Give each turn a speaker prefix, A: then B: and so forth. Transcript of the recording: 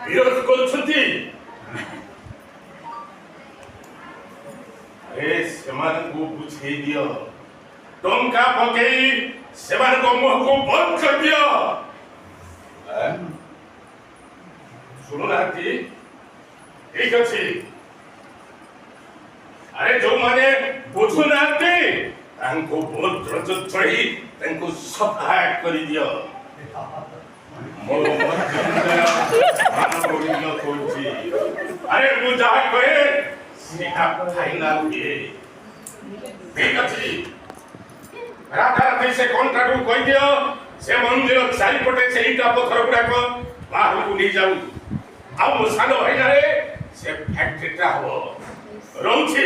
A: ବିରୋଧ କରୁଛନ୍ତି। ସେମାନଙ୍କୁ ବୁଝେଇ ଦିଅ, ଟଙ୍କା ପକେଇ ସେମାନଙ୍କ ମୁହଁକୁ ବନ୍ଦ କରିଦିଅ। ଶୁଣୁନାହାନ୍ତି? ଠିକ ଅଛି। ଆରେ ଯୋଉମାନେ ବୁଝୁନାହାନ୍ତି ତାଙ୍କୁ ବହୁତ ଚଢେଇ ତାଙ୍କୁ ସଫା କରିଦିଅ। କହୁଛି ଆରେ ମୁଁ ଯାହା କହେ ସେଟା ଫାଇନାଲ ହୁଏ। ଠିକ ଅଛି, ରାତାରାତି ସେ କଣ୍ଟାକୁ କହିଦିଅ ସେ ମନ୍ଦିର ଚାରିପଟେ ସେ ଇଟା ପଥର ଗୁଡାକ ବାହାରକୁ ନେଇଯାଉ। ଆଉ ମୋ ସାନ ଭାଇନାରେ ସେ ଫ୍ୟାକ୍ଟ୍ରିଟା ହବ। ରହୁଛି।